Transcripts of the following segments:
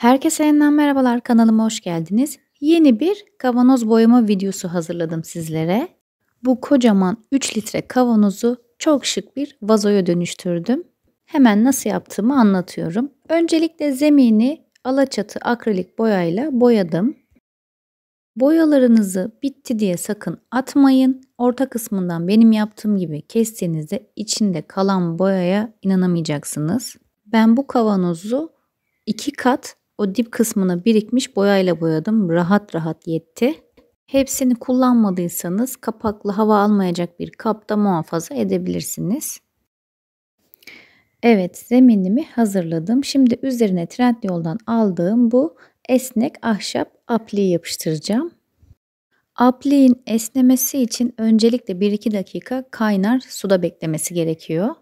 Herkese yeniden merhabalar, kanalıma hoş geldiniz. Yeni bir kavanoz boyama videosu hazırladım sizlere. Bu kocaman 3 litre kavanozu çok şık bir vazoya dönüştürdüm. Hemen nasıl yaptığımı anlatıyorum. Öncelikle zemini alaçatı akrilik boyayla boyadım. Boyalarınızı bitti diye sakın atmayın. Orta kısmından benim yaptığım gibi kestiğinizde içinde kalan boyaya inanamayacaksınız. Ben bu kavanozu 2 kat o dip kısmına birikmiş boyayla boyadım. Rahat rahat yetti. Hepsini kullanmadıysanız kapaklı hava almayacak bir kapta muhafaza edebilirsiniz. Evet, zeminimi hazırladım. Şimdi üzerine Trendyol'dan aldığım bu esnek ahşap apliği yapıştıracağım. Apliğin esnemesi için öncelikle 1-2 dakika kaynar suda beklemesi gerekiyor.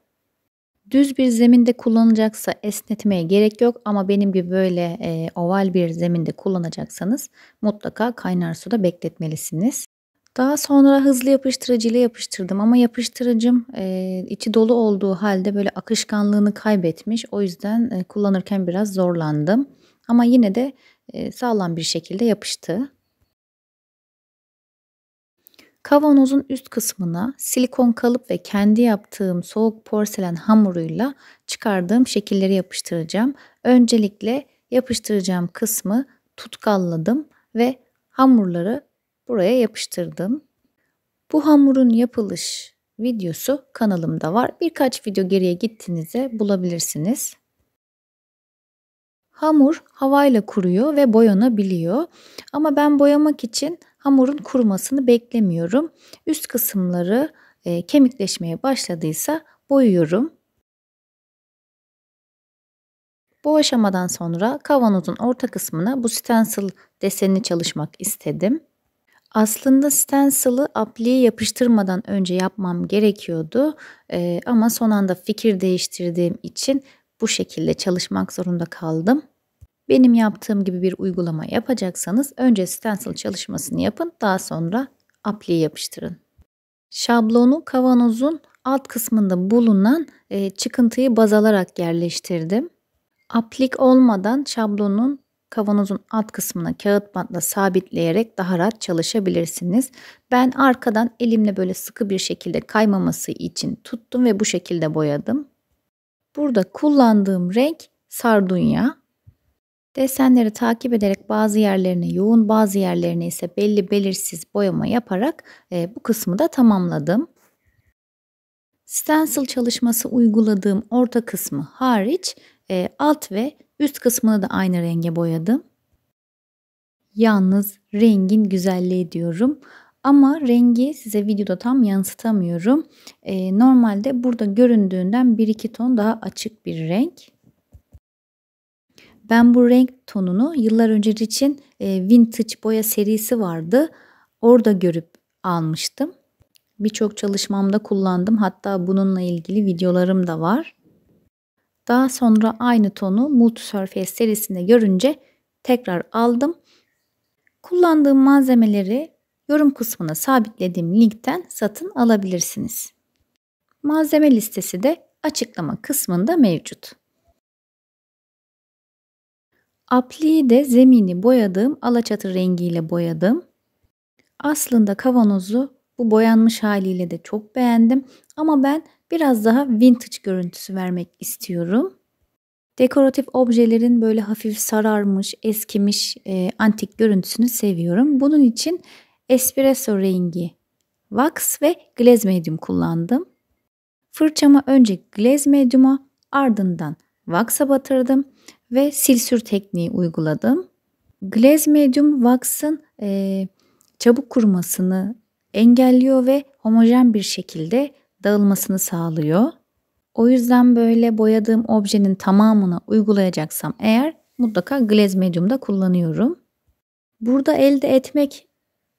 Düz bir zeminde kullanılacaksa esnetmeye gerek yok ama benim gibi böyle oval bir zeminde kullanacaksanız mutlaka kaynar suda bekletmelisiniz. Daha sonra hızlı yapıştırıcı ile yapıştırdım ama yapıştırıcım içi dolu olduğu halde böyle akışkanlığını kaybetmiş. O yüzden kullanırken biraz zorlandım. Ama yine de sağlam bir şekilde yapıştı. Kavanozun üst kısmına silikon kalıp ve kendi yaptığım soğuk porselen hamuruyla çıkardığım şekilleri yapıştıracağım. Öncelikle yapıştıracağım kısmı tutkalladım ve hamurları buraya yapıştırdım. Bu hamurun yapılış videosu kanalımda var. Birkaç video geriye gittiğinizde bulabilirsiniz. Hamur havayla kuruyor ve boyanabiliyor. Ama ben boyamak için hamurun kurumasını beklemiyorum. Üst kısımları kemikleşmeye başladıysa boyuyorum. Bu aşamadan sonra kavanozun orta kısmına bu stencil desenini çalışmak istedim. Aslında stencil'ı apliğe yapıştırmadan önce yapmam gerekiyordu. Ama son anda fikir değiştirdiğim için bu şekilde çalışmak zorunda kaldım. Benim yaptığım gibi bir uygulama yapacaksanız önce stencil çalışmasını yapın, daha sonra apliği yapıştırın. Şablonu kavanozun alt kısmında bulunan çıkıntıyı baz alarak yerleştirdim. Aplik olmadan şablonun kavanozun alt kısmına kağıt bantla sabitleyerek daha rahat çalışabilirsiniz. Ben arkadan elimle böyle sıkı bir şekilde kaymaması için tuttum ve bu şekilde boyadım. Burada kullandığım renk sardunya. Desenleri takip ederek bazı yerlerine yoğun, bazı yerlerine ise belli belirsiz boyama yaparak bu kısmı da tamamladım. Stencil çalışması uyguladığım orta kısmı hariç alt ve üst kısmını da aynı renge boyadım. Yalnız rengin güzelliği diyorum. Ama rengi size videoda tam yansıtamıyorum. Normalde burada göründüğünden 1-2 ton daha açık bir renk. Ben bu renk tonunu yıllar önce için vintage boya serisi vardı. Orada görüp almıştım. Birçok çalışmamda kullandım. Hatta bununla ilgili videolarım da var. Daha sonra aynı tonu Multisurface serisinde görünce tekrar aldım. Kullandığım malzemeleri yorum kısmına sabitlediğim linkten satın alabilirsiniz. Malzeme listesi de açıklama kısmında mevcut. Apliği de zemini boyadığım alaçatı rengiyle boyadım. Aslında kavanozu bu boyanmış haliyle de çok beğendim. Ama ben biraz daha vintage görüntüsü vermek istiyorum. Dekoratif objelerin böyle hafif sararmış, eskimiş, antik görüntüsünü seviyorum. Bunun için espresso rengi wax ve glaze medium kullandım. Fırçamı önce glaze medium'a, ardından wax'a batırdım ve sil sür tekniği uyguladım. Glaze medium wax'ın çabuk kurumasını engelliyor ve homojen bir şekilde dağılmasını sağlıyor. O yüzden böyle boyadığım objenin tamamına uygulayacaksam eğer mutlaka glaze medium'da kullanıyorum. Burada elde etmek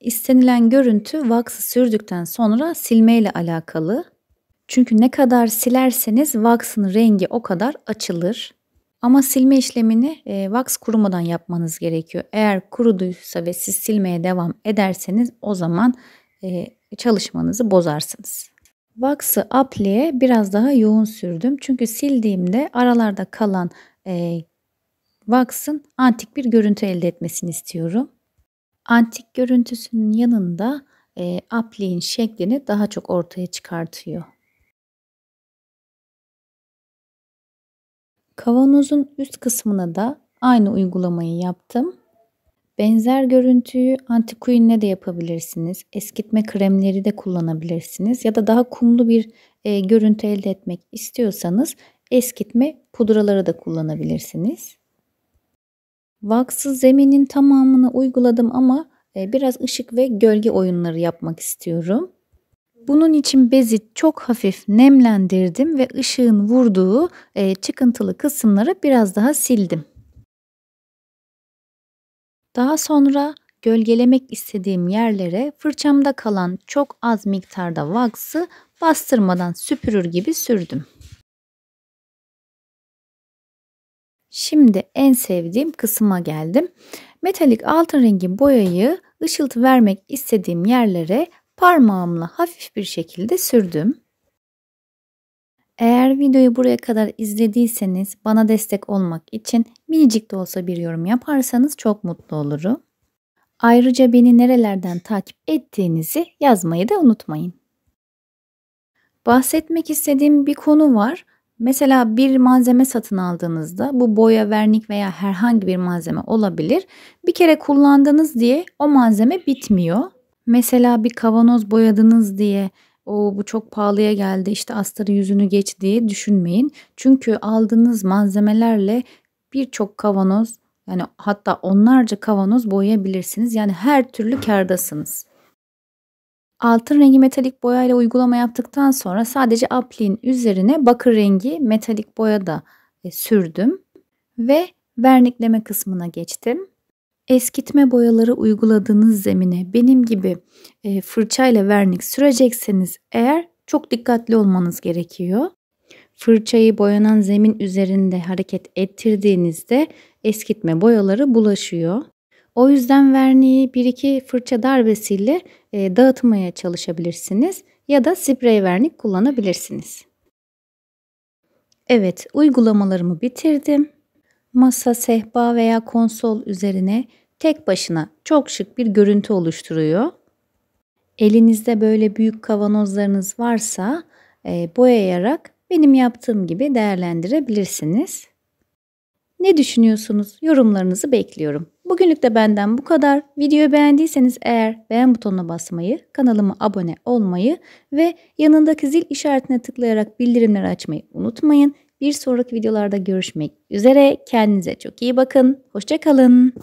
istenilen görüntü wax'ı sürdükten sonra silmeyle alakalı. Çünkü ne kadar silerseniz wax'ın rengi o kadar açılır. Ama silme işlemini wax kurumadan yapmanız gerekiyor. Eğer kuruduysa ve siz silmeye devam ederseniz o zaman çalışmanızı bozarsınız. Wax'ı apliğe biraz daha yoğun sürdüm. Çünkü sildiğimde aralarda kalan Vax'ın antik bir görüntü elde etmesini istiyorum. Antik görüntüsünün yanında apliğin şeklini daha çok ortaya çıkartıyor. Kavanozun üst kısmına da aynı uygulamayı yaptım. Benzer görüntüyü anti-queen'le de yapabilirsiniz. Eskitme kremleri de kullanabilirsiniz. Ya da daha kumlu bir görüntü elde etmek istiyorsanız eskitme pudraları da kullanabilirsiniz. Vax'sız zeminin tamamını uyguladım ama biraz ışık ve gölge oyunları yapmak istiyorum. Bunun için bezi çok hafif nemlendirdim ve ışığın vurduğu çıkıntılı kısımları biraz daha sildim. Daha sonra gölgelemek istediğim yerlere fırçamda kalan çok az miktarda vax'ı bastırmadan süpürür gibi sürdüm. Şimdi en sevdiğim kısma geldim. Metalik altın rengi boyayı ışıltı vermek istediğim yerlere parmağımla hafif bir şekilde sürdüm. Eğer videoyu buraya kadar izlediyseniz bana destek olmak için minicik de olsa bir yorum yaparsanız çok mutlu olurum. Ayrıca beni nerelerden takip ettiğinizi yazmayı da unutmayın. Bahsetmek istediğim bir konu var. Mesela bir malzeme satın aldığınızda bu boya, vernik veya herhangi bir malzeme olabilir. Bir kere kullandınız diye o malzeme bitmiyor. Mesela bir kavanoz boyadınız diye bu çok pahalıya geldi işte astarı yüzünü geç diye düşünmeyin. Çünkü aldığınız malzemelerle birçok kavanoz yani hatta onlarca kavanoz boyayabilirsiniz. Yani her türlü kârdasınız. Altın rengi metalik boyayla uygulama yaptıktan sonra sadece apliğin üzerine bakır rengi metalik boya da sürdüm ve vernikleme kısmına geçtim. Eskitme boyaları uyguladığınız zemine benim gibi fırçayla vernik sürecekseniz eğer çok dikkatli olmanız gerekiyor. Fırçayı boyanan zemin üzerinde hareket ettirdiğinizde eskitme boyaları bulaşıyor. O yüzden verniği 1-2 fırça darbesiyle dağıtmaya çalışabilirsiniz ya da sprey vernik kullanabilirsiniz. Evet, uygulamalarımı bitirdim. Masa, sehpa veya konsol üzerine tek başına çok şık bir görüntü oluşturuyor. Elinizde böyle büyük kavanozlarınız varsa boyayarak benim yaptığım gibi değerlendirebilirsiniz. Ne düşünüyorsunuz? Yorumlarınızı bekliyorum. Bugünlük de benden bu kadar. Videoyu beğendiyseniz eğer beğen butonuna basmayı, kanalıma abone olmayı ve yanındaki zil işaretine tıklayarak bildirimleri açmayı unutmayın. Bir sonraki videolarda görüşmek üzere. Kendinize çok iyi bakın. Hoşça kalın.